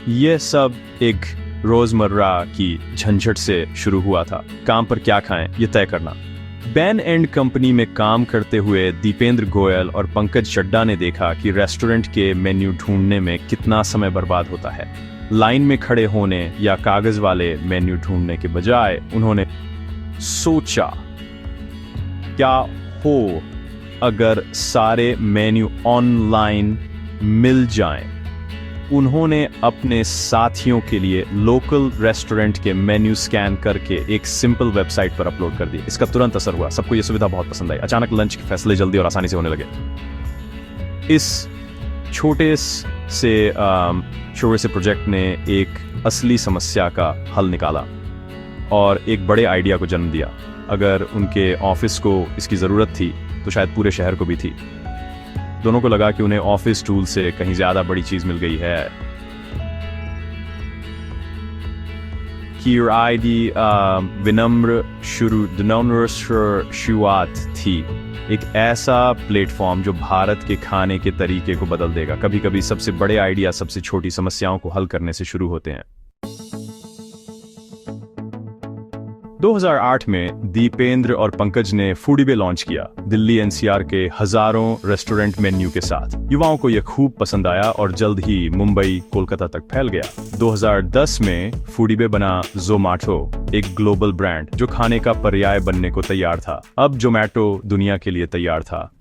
यह सब एक रोजमर्रा की झंझट से शुरू हुआ था। काम पर क्या खाएं ये तय करना। बैन एंड कंपनी में काम करते हुए दीपेंद्र गोयल और पंकज चड्ढा ने देखा कि रेस्टोरेंट के मेन्यू ढूंढने में कितना समय बर्बाद होता है। लाइन में खड़े होने या कागज वाले मेन्यू ढूंढने के बजाय उन्होंने सोचा, क्या हो अगर सारे मेन्यू ऑनलाइन मिल जाएं। उन्होंने अपने साथियों के लिए लोकल रेस्टोरेंट के मेन्यू स्कैन करके एक सिंपल वेबसाइट पर अपलोड कर दिए। इसका तुरंत असर हुआ, सबको यह सुविधा बहुत पसंद आई। अचानक लंच के फैसले जल्दी और आसानी से होने लगे। इस छोटे से प्रोजेक्ट ने एक असली समस्या का हल निकाला और एक बड़े आइडिया को जन्म दिया। अगर उनके ऑफिस को इसकी जरूरत थी तो शायद पूरे शहर को भी थी। दोनों को लगा कि उन्हें ऑफिस टूल से कहीं ज्यादा बड़ी चीज मिल गई है। विनम्र शुरुआत थी, एक ऐसा प्लेटफॉर्म जो भारत के खाने के तरीके को बदल देगा। कभी कभी सबसे बड़े आइडिया सबसे छोटी समस्याओं को हल करने से शुरू होते हैं। 2008 में दीपेंद्र और पंकज ने फूडीबे लॉन्च किया, दिल्ली एनसीआर के हजारों रेस्टोरेंट मेन्यू के साथ। युवाओं को यह खूब पसंद आया और जल्द ही मुंबई, कोलकाता तक फैल गया। 2010 में फूडीबे बना ज़ोमैटो, एक ग्लोबल ब्रांड जो खाने का पर्याय बनने को तैयार था। अब ज़ोमैटो दुनिया के लिए तैयार था।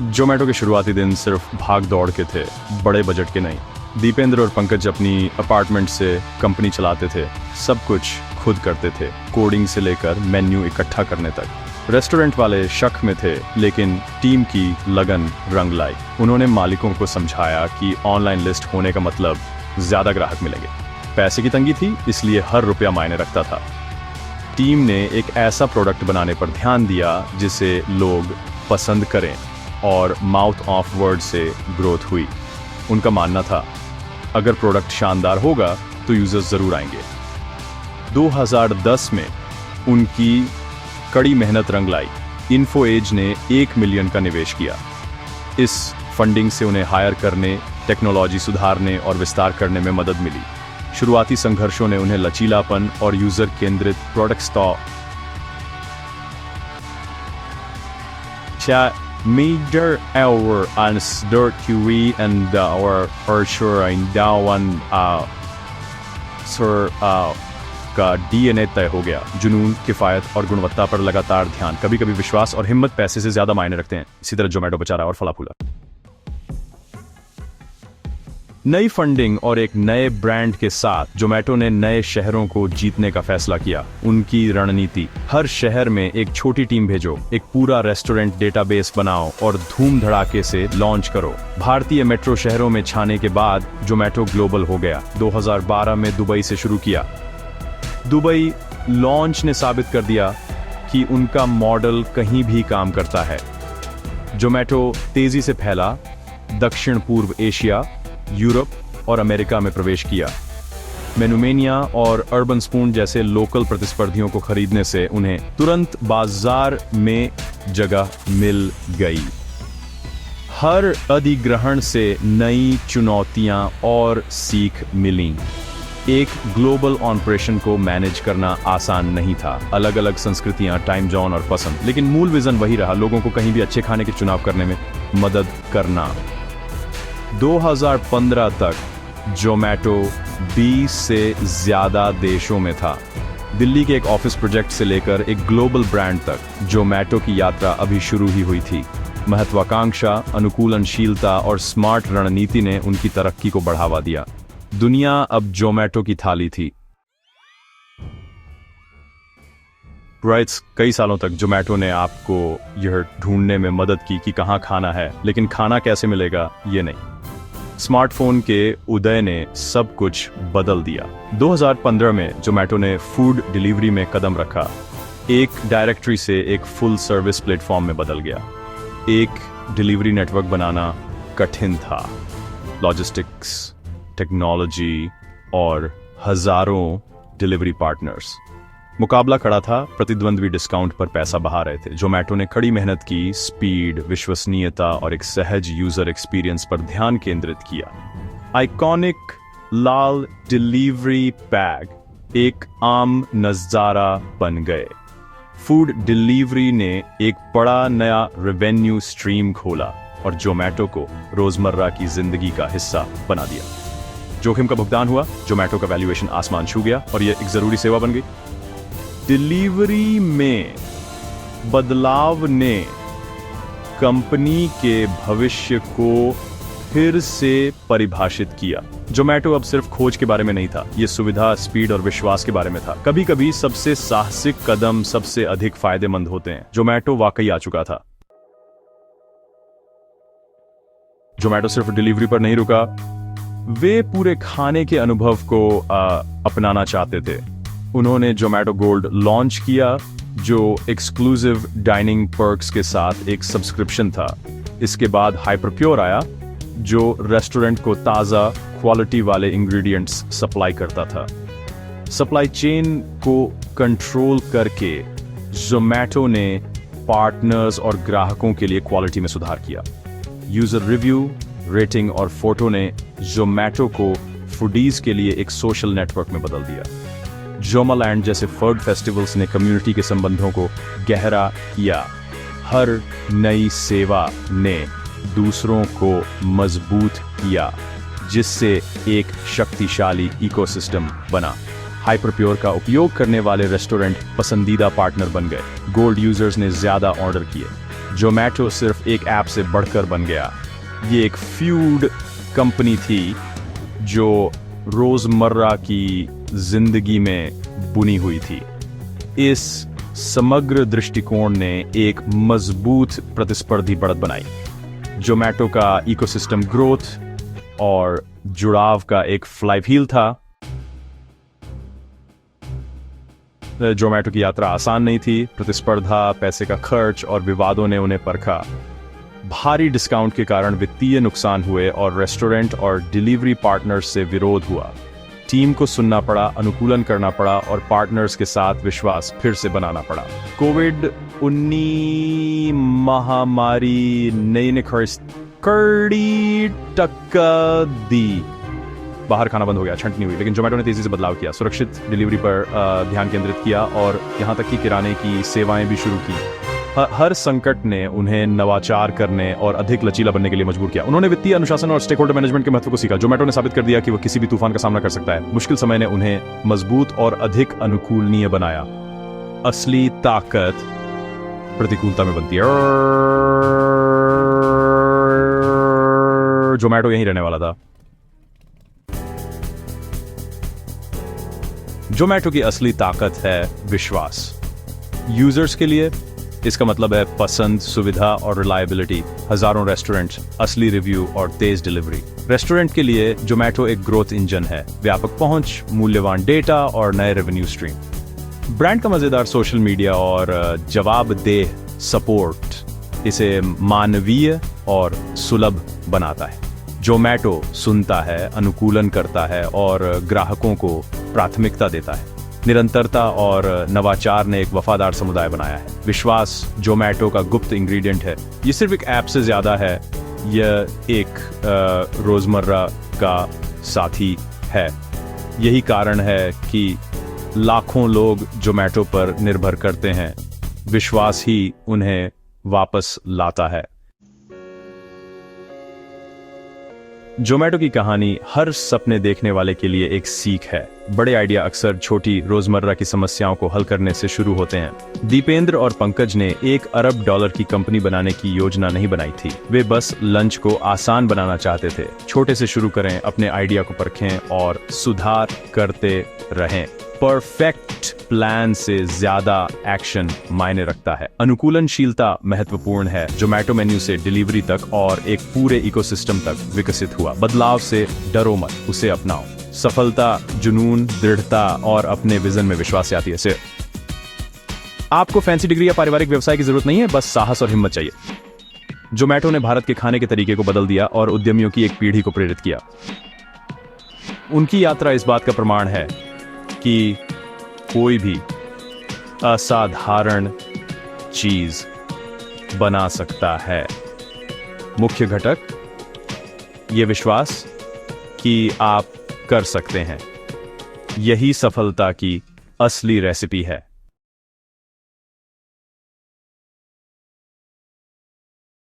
ज़ोमैटो के शुरुआती दिन सिर्फ भाग दौड़ के थे, बड़े बजट के नहीं। दीपेंद्र और पंकज अपनी अपार्टमेंट से कंपनी चलाते थे, सब कुछ खुद करते थे, कोडिंग से लेकर मेन्यू इकट्ठा करने तक। रेस्टोरेंट वाले शक में थे, लेकिन टीम की लगन रंग लाई। उन्होंने मालिकों को समझाया कि ऑनलाइन लिस्ट होने का मतलब ज्यादा ग्राहक मिलेंगे। पैसे की तंगी थी, इसलिए हर रुपया मायने रखता था। टीम ने एक ऐसा प्रोडक्ट बनाने पर ध्यान दिया जिसे लोग पसंद करें, और माउथ ऑफ वर्ड से ग्रोथ हुई। उनका मानना था, अगर प्रोडक्ट शानदार होगा तो यूजर्स जरूर आएंगे। 2010 में उनकी कड़ी मेहनत रंग लाई। इन्फो एज ने 1 मिलियन का निवेश किया। इस फंडिंग से उन्हें हायर करने, टेक्नोलॉजी सुधारने और विस्तार करने में मदद मिली। शुरुआती संघर्षों ने उन्हें लचीलापन और यूजर केंद्रित products Major our and start QE and our Archer in down का DNA तय हो गया। जुनून, किफायत और गुणवत्ता पर लगातार ध्यान, कभी कभी विश्वास और हिम्मत पैसे से ज्यादा मायने रखते हैं। इसी तरह ज़ोमैटो बेचारा और फला फूला। नई फंडिंग और एक नए ब्रांड के साथ ज़ोमैटो ने नए शहरों को जीतने का फैसला किया। उनकी रणनीति, हर शहर में एक छोटी टीम भेजो, एक पूरा रेस्टोरेंट डेटाबेस बनाओ और धूम धड़ाके से लॉन्च करो। भारतीय मेट्रो शहरों में छाने के बाद ज़ोमैटो ग्लोबल हो गया। 2012 में दुबई से शुरू किया। दुबई लॉन्च ने साबित कर दिया कि उनका मॉडल कहीं भी काम करता है। ज़ोमैटो तेजी से फैला, दक्षिण पूर्व एशिया, यूरोप और अमेरिका में प्रवेश किया। मेनुमेनिया और अर्बन स्पून जैसे लोकल प्रतिस्पर्धियों को खरीदने से उन्हें तुरंत बाजार में जगह मिल गई। हर अधिग्रहण से नई चुनौतियां और सीख मिली। एक ग्लोबल ऑपरेशन को मैनेज करना आसान नहीं था। अलग अलग संस्कृतियां, टाइम जोन और पसंद, लेकिन मूल विजन वही रहा, लोगों को कहीं भी अच्छे खाने के चुनाव करने में मदद करना। 2015 तक ज़ोमैटो 20 से ज्यादा देशों में था। दिल्ली के एक ऑफिस प्रोजेक्ट से लेकर एक ग्लोबल ब्रांड तक ज़ोमैटो की यात्रा अभी शुरू ही हुई थी। महत्वाकांक्षा, अनुकूलनशीलता और स्मार्ट रणनीति ने उनकी तरक्की को बढ़ावा दिया। दुनिया अब ज़ोमैटो की थाली थी। कई सालों तक ज़ोमैटो ने आपको यह ढूंढने में मदद की कि कहां खाना है, लेकिन खाना कैसे मिलेगा ये नहीं। स्मार्टफोन के उदय ने सब कुछ बदल दिया। 2015 में ज़ोमैटो ने फूड डिलीवरी में कदम रखा। एक डायरेक्टरी से एक फुल सर्विस प्लेटफॉर्म में बदल गया। एक डिलीवरी नेटवर्क बनाना कठिन था। लॉजिस्टिक्स, टेक्नोलॉजी और हजारों डिलीवरी पार्टनर्स। मुकाबला खड़ा था, प्रतिद्वंद्वी डिस्काउंट पर पैसा बहा रहे थे। जोमेटो ने कड़ी मेहनत की, स्पीड, विश्वसनीयता और एक सहज यूजर एक्सपीरियंस पर ध्यान केंद्रित किया। आइकॉनिक लाल डिलीवरी पैक एक आम नजारा बन गए। फूड डिलीवरी ने एक बड़ा नया रेवेन्यू स्ट्रीम खोला और जोमेटो को रोजमर्रा की जिंदगी का हिस्सा बना दिया। जोखिम का भुगतान हुआ, जोमेटो का वैल्यूएशन आसमान छू गया और यह एक जरूरी सेवा बन गई। डिलीवरी में बदलाव ने कंपनी के भविष्य को फिर से परिभाषित किया। जोमेटो अब सिर्फ खोज के बारे में नहीं था, यह सुविधा, स्पीड और विश्वास के बारे में था। कभी कभी सबसे साहसिक कदम सबसे अधिक फायदेमंद होते हैं। जोमेटो वाकई आ चुका था। जोमेटो सिर्फ डिलीवरी पर नहीं रुका, वे पूरे खाने के अनुभव को अपनाना चाहते थे। उन्होंने जोमेटो गोल्ड लॉन्च किया, जो एक्सक्लूसिव डाइनिंग पर्क्स के साथ एक सब्सक्रिप्शन था। इसके बाद हाइपर प्योर आया, जो रेस्टोरेंट को ताज़ा, क्वालिटी वाले इंग्रेडिएंट्स सप्लाई करता था। सप्लाई चेन को कंट्रोल करके जोमेटो ने पार्टनर्स और ग्राहकों के लिए क्वालिटी में सुधार किया। यूजर रिव्यू, रेटिंग और फोटो ने जोमेटो को फूडीज के लिए एक सोशल नेटवर्क में बदल दिया। जोमालैंड जैसे फूड फेस्टिवल्स ने कम्युनिटी के संबंधों को गहरा किया। हर नई सेवा ने दूसरों को मजबूत किया, जिससे एक शक्तिशाली इकोसिस्टम बना। हाइपरप्योर का उपयोग करने वाले रेस्टोरेंट पसंदीदा पार्टनर बन गए। गोल्ड यूजर्स ने ज्यादा ऑर्डर किए। जोमेटो सिर्फ एक ऐप से बढ़कर बन गया। ये एक फूड कंपनी थी जो रोजमर्रा की जिंदगी में बुनी हुई थी। इस समग्र दृष्टिकोण ने एक मजबूत प्रतिस्पर्धी बढ़त बनाई। जोमेटो का इकोसिस्टम ग्रोथ और जुड़ाव का एक फ्लाईव्हील था। जोमेटो की यात्रा आसान नहीं थी। प्रतिस्पर्धा, पैसे का खर्च और विवादों ने उन्हें परखा। भारी डिस्काउंट के कारण वित्तीय नुकसान हुए और रेस्टोरेंट और डिलीवरी पार्टनर्स से विरोध हुआ। टीम को सुनना पड़ा, अनुकूलन करना पड़ा और पार्टनर्स के साथ विश्वास फिर से बनाना पड़ा। कोविड-19 महामारी ने कड़ी टक्कर दी। बाहर खाना बंद हो गया, छंटनी हुई, लेकिन जोमेटो ने तेजी से बदलाव किया, सुरक्षित डिलीवरी पर ध्यान केंद्रित किया और यहां तक कि किराने की सेवाएं भी शुरू की। हर संकट ने उन्हें नवाचार करने और अधिक लचीला बनने के लिए मजबूर किया। उन्होंने वित्तीय अनुशासन और स्टेक होल्डर मैनेजमेंट के महत्व को सीखा। जोमेटो ने साबित कर दिया कि वह किसी भी तूफान का सामना कर सकता है। मुश्किल समय ने उन्हें मजबूत और अधिक अनुकूलनीय बनाया। असली ताकत प्रतिकूलता में बनती है। जोमेटो यहीं रहने वाला था। जोमेटो की असली ताकत है विश्वास। यूजर्स के लिए इसका मतलब है पसंद, सुविधा और रिलायबिलिटी। हजारों रेस्टोरेंट, असली रिव्यू और तेज डिलीवरी। रेस्टोरेंट के लिए जोमेटो एक ग्रोथ इंजन है। व्यापक पहुंच, मूल्यवान डेटा और नए रेवेन्यू स्ट्रीम। ब्रांड का मजेदार सोशल मीडिया और जवाबदेह सपोर्ट इसे मानवीय और सुलभ बनाता है। जोमेटो सुनता है, अनुकूलन करता है और ग्राहकों को प्राथमिकता देता है। निरंतरता और नवाचार ने एक वफादार समुदाय बनाया है। विश्वास जोमेटो का गुप्त इंग्रेडिएंट है। ये सिर्फ एक ऐप से ज्यादा है, यह एक रोजमर्रा का साथी है। यही कारण है कि लाखों लोग जोमेटो पर निर्भर करते हैं। विश्वास ही उन्हें वापस लाता है। जोमेटो की कहानी हर सपने देखने वाले के लिए एक सीख है। बड़े आइडिया अक्सर छोटी रोजमर्रा की समस्याओं को हल करने से शुरू होते हैं। दीपेंद्र और पंकज ने $1 अरब की कंपनी बनाने की योजना नहीं बनाई थी। वे बस लंच को आसान बनाना चाहते थे। छोटे से शुरू करें, अपने आइडिया को परखें और सुधार करते रहें। परफेक्ट प्लान से ज्यादा एक्शन मायने रखता है। अनुकूलनशीलता महत्वपूर्ण है। जोमेटो मेन्यू से डिलीवरी तक और एक पूरे इकोसिस्टम तक विकसित हुआ। बदलाव से डरो मत, उसे अपनाओ। सफलता जुनून, दृढ़ता और अपने विजन में विश्वास से आती है। सिर्फ आपको फैंसी डिग्री या पारिवारिक व्यवसाय की जरूरत नहीं है, बस साहस और हिम्मत चाहिए। जोमेटो ने भारत के खाने के तरीके को बदल दिया और उद्यमियों की एक पीढ़ी को प्रेरित किया। उनकी यात्रा इस बात का प्रमाण है कि कोई भी असाधारण चीज बना सकता है। मुख्य घटक ये विश्वास कि आप कर सकते हैं। यही सफलता की असली रेसिपी है।